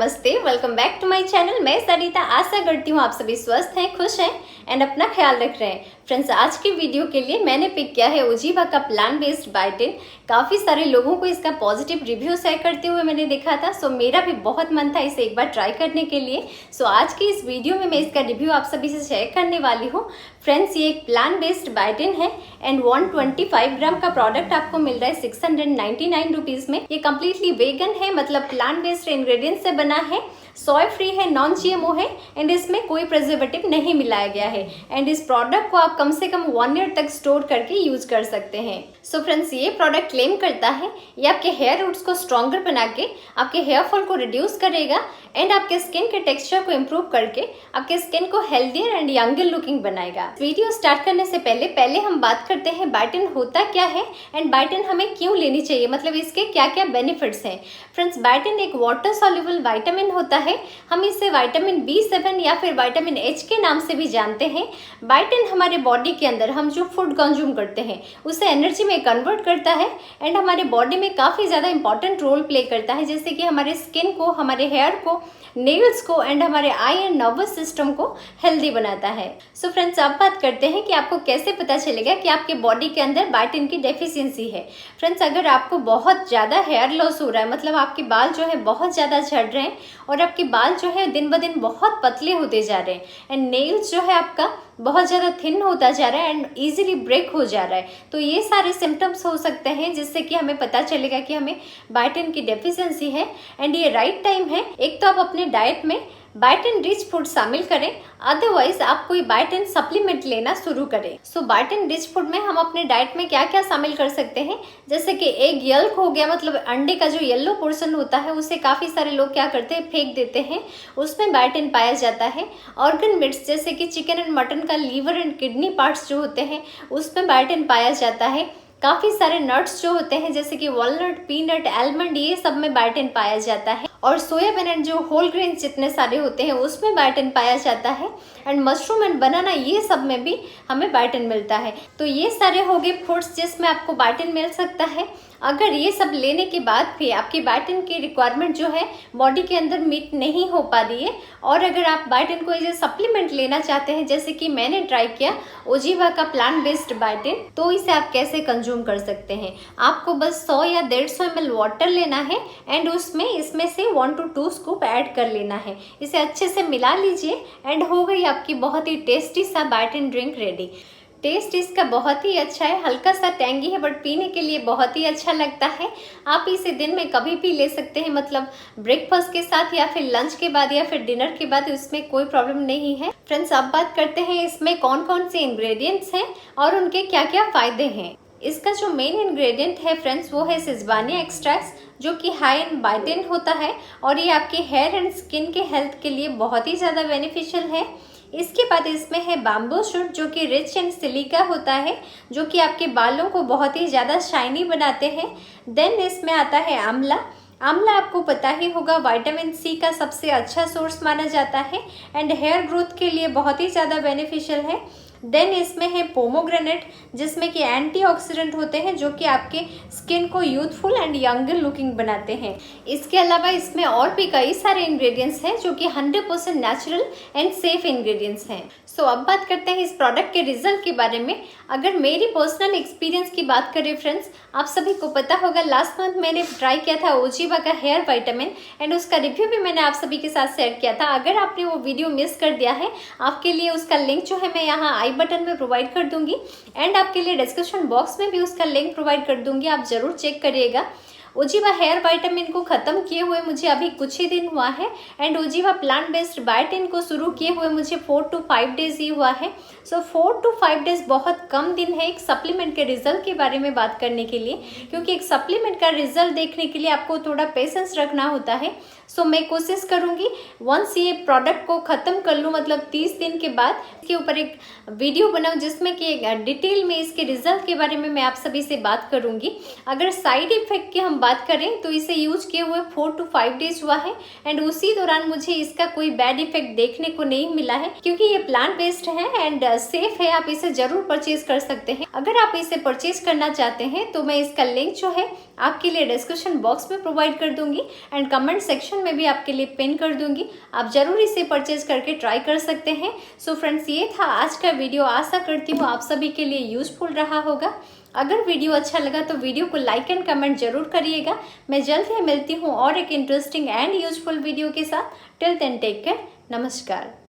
नमस्ते, welcome back to my channel. मैं सरिता आशा करती हूँ आप सभी स्वस्थ हैं, खुश हैं एंड अपना ख्याल रख रहे हैं। फ्रेंड्स, आज की वीडियो के लिए मैंने पिक किया है ओजीवा का प्लांट बेस्ड बायोटिन। काफ़ी सारे लोगों को इसका पॉजिटिव रिव्यू शेयर करते हुए मैंने देखा था, सो मेरा भी बहुत मन था इसे एक बार ट्राई करने के लिए। सो आज की इस वीडियो में मैं इसका रिव्यू आप सभी से शेयर करने वाली हूँ। फ्रेंड्स, ये एक प्लांट बेस्ड बायोटिन है एंड 125 ग्राम का प्रोडक्ट आपको मिल रहा है 699 रुपीज़ में। ये कम्प्लीटली वेगन है, मतलब प्लांट बेस्ड इंग्रेडिएंट से बना है, सोय फ्री है, नॉन जीएमओ है एंड इसमें कोई प्रिजर्वेटिव नहीं मिलाया गया है। एंड इस प्रोडक्ट को आप कम से कम 1 ईयर तक स्टोर करके यूज कर सकते हैं। सो फ्रेंड्स, ये प्रोडक्ट क्लेम करता है ये आपके हेयर रूट्स को स्ट्रॉन्गर बना के आपके हेयर फॉल को रिड्यूस करेगा एंड आपके स्किन के टेक्सचर को इम्प्रूव करके आपके स्किन को हेल्दियर एंड यंगर लुकिंग बनाएगा। वीडियो स्टार्ट करने से पहले हम बात करते हैं बायोटिन होता क्या है एंड बायोटिन हमें क्यों लेनी चाहिए, मतलब इसके क्या क्या बेनिफिट्स हैं। फ्रेंड्स, बायोटिन एक वाटर सॉल्युबल विटामिन होता है। हम इसे विटामिन B7 या फिर विटामिन H के नाम से भी जानते हैं। बायोटिन हमारे बॉडी के अंदर हम जो फूड कंज्यूम करते हैं उसे एनर्जी में कन्वर्ट करता है एंड हमारे बॉडी में काफ़ी ज़्यादा इंपॉर्टेंट रोल प्ले करता है, जैसे कि हमारे स्किन को, हमारे हेयर को, नेल्स को एंड हमारे आई एंड नर्वस सिस्टम को हेल्दी बनाता है। सो फ्रेंड्स, अब बात करते हैं कि आपको कैसे पता चलेगा कि आपके बॉडी के अंदर बायोटिन की डेफिशिएंसी है। फ्रेंड्स, अगर आपको बहुत ज़्यादा हेयर लॉस हो रहा है, मतलब आपके बाल जो है बहुत ज़्यादा झड़ रहे हैं और आपके बाल जो है दिन ब दिन बहुत पतले होते जा रहे हैं एंड नेल्स जो है आपका बहुत ज़्यादा थिन होता जा रहा है एंड इजीली ब्रेक हो जा रहा है, तो ये सारे सिम्टम्स हो सकते हैं जिससे कि हमें पता चलेगा कि हमें बायोटिन की डेफिशिएंसी है। एंड ये राइट टाइम है, एक तो आप अपने डाइट में बायोटिन रिच फूड शामिल करें, अदरवाइज आप कोई बायोटिन सप्लीमेंट लेना शुरू करें। सो बायोटिन रिच फूड में हम अपने डाइट में क्या क्या शामिल कर सकते हैं, जैसे कि एग येल्क हो गया, मतलब अंडे का जो येलो पोर्शन होता है उसे काफ़ी सारे लोग क्या करते हैं, फेंक देते हैं, उसमें बायोटिन पाया जाता है। ऑर्गन मीट्स जैसे कि चिकन एंड मटन का लीवर एंड किडनी पार्ट्स जो होते हैं उसमें बायोटिन पाया जाता है। काफ़ी सारे नट्स जो होते हैं जैसे कि वॉलनट, पीनट, आलमंड, ये सब में बायोटिन पाया जाता है। और सोयाबीन एंड जो होल ग्रेन जितने सारे होते हैं उसमें बायोटिन पाया जाता है एंड मशरूम एंड बनाना, ये सब में भी हमें बायोटिन मिलता है। तो ये सारे हो गए फूड्स जिसमें आपको बायोटिन मिल सकता है। अगर ये सब लेने के बाद भी आपकी बायोटिन की रिक्वायरमेंट जो है बॉडी के अंदर मीट नहीं हो पा रही है और अगर आप बायोटिन को एज ए सप्लीमेंट लेना चाहते हैं, जैसे कि मैंने ट्राई किया ओजीवा का प्लांट बेस्ड बायोटिन, तो इसे आप कैसे कंज्यूम कर सकते हैं। आपको बस 100 या 150 ml वाटर लेना है एंड इसमें से 1 to 2 स्कूप ऐड कर लेना है। इसे अच्छे से मिला लीजिए एंड हो गई आपकी बहुत ही टेस्टी सा बायोटिन ड्रिंक रेडी। टेस्ट इसका बहुत ही अच्छा है, हल्का सा टैंगी है बट पीने के लिए बहुत ही अच्छा लगता है। आप इसे दिन में कभी भी ले सकते हैं, मतलब ब्रेकफास्ट के साथ या फिर लंच के बाद या फिर डिनर के बाद, इसमें कोई प्रॉब्लम नहीं है। फ्रेंड्स, अब बात करते हैं इसमें कौन कौन से इंग्रेडिएंट्स हैं और उनके क्या क्या फ़ायदे हैं। इसका जो मेन इंग्रेडिएंट है फ्रेंड्स वो है सिजवानिया एक्सट्रैक्ट्स, जो कि हाई इन बायोटिन होता है और ये आपके हेयर एंड स्किन के हेल्थ के लिए बहुत ही ज़्यादा बेनिफिशियल है। इसके बाद इसमें है बैम्बू शूट, जो कि रिच एंड सिलिका होता है, जो कि आपके बालों को बहुत ही ज़्यादा शाइनी बनाते हैं। देन इसमें आता है आंवला। आंवला आपको पता ही होगा विटामिन C का सबसे अच्छा सोर्स माना जाता है एंड हेयर ग्रोथ के लिए बहुत ही ज़्यादा बेनिफिशियल है। देन इसमें है पोमोग्रेनेट, जिसमें कि एंटीऑक्सीडेंट होते हैं जो कि आपके स्किन को यूथफुल एंड यंगर लुकिंग बनाते हैं। इसके अलावा इसमें और भी कई सारे इंग्रेडिएंट्स हैं जो कि 100% नेचुरल एंड सेफ इंग्रेडिएंट्स हैं। सो अब बात करते हैं इस प्रोडक्ट के रिजल्ट के बारे में। अगर मेरी पर्सनल एक्सपीरियंस की बात करें फ्रेंड्स, आप सभी को पता होगा लास्ट मंथ मैंने ट्राई किया था ओजीवा का हेयर विटामिन एंड उसका रिव्यू भी मैंने आप सभी के साथ शेयर किया था। अगर आपने वो वीडियो मिस कर दिया है, आपके लिए उसका लिंक जो है मैं यहाँ आई बटन में प्रोवाइड कर दूंगी एंड आपके लिए डिस्क्रिप्शन बॉक्स में भी उसका लिंक प्रोवाइड कर दूंगी, आप जरूर चेक करिएगा। ओजीवा हेयर विटामिन को ख़त्म किए हुए मुझे अभी कुछ ही दिन हुआ है and Oziva plant based biotin को शुरू किए हुए मुझे 4 to 5 डेज ही हुआ है। सो 4 to 5 डेज बहुत कम दिन है एक सप्लीमेंट के रिजल्ट के बारे में बात करने के लिए, क्योंकि एक सप्लीमेंट का रिजल्ट देखने के लिए आपको थोड़ा पेशेंस रखना होता है। सो मैं कोशिश करूँगी वंस ये प्रोडक्ट को ख़त्म कर लूँ, मतलब 30 दिन के बाद इसके ऊपर एक वीडियो बनाऊँ जिसमें कि डिटेल में इसके रिजल्ट के बारे में मैं आप सभी से बात करूँगी। अगर साइड इफ़ेक्ट की हम बात करें तो इसे यूज किए हुए 4 to 5 डेज हुआ है एंड उसी दौरान मुझे इसका कोई बैड इफेक्ट देखने को नहीं मिला है, क्योंकि ये प्लांट बेस्ड है एंड सेफ है। आप इसे जरूर परचेज कर सकते हैं। अगर आप इसे परचेज करना चाहते हैं तो मैं इसका लिंक जो है आपके लिए डिस्क्रिप्शन बॉक्स में प्रोवाइड कर दूंगी एंड कमेंट सेक्शन में भी आपके लिए पिन कर दूंगी। आप जरूर इसे परचेज करके ट्राई कर सकते हैं। सो फ्रेंड्स, ये था आज का वीडियो। आशा करती हूँ आप सभी के लिए यूजफुल रहा होगा। अगर वीडियो अच्छा लगा तो वीडियो को लाइक एंड कमेंट जरूर करिएगा। मैं जल्द ही मिलती हूँ और एक इंटरेस्टिंग एंड यूजफुल वीडियो के साथ। Till then take care. नमस्कार।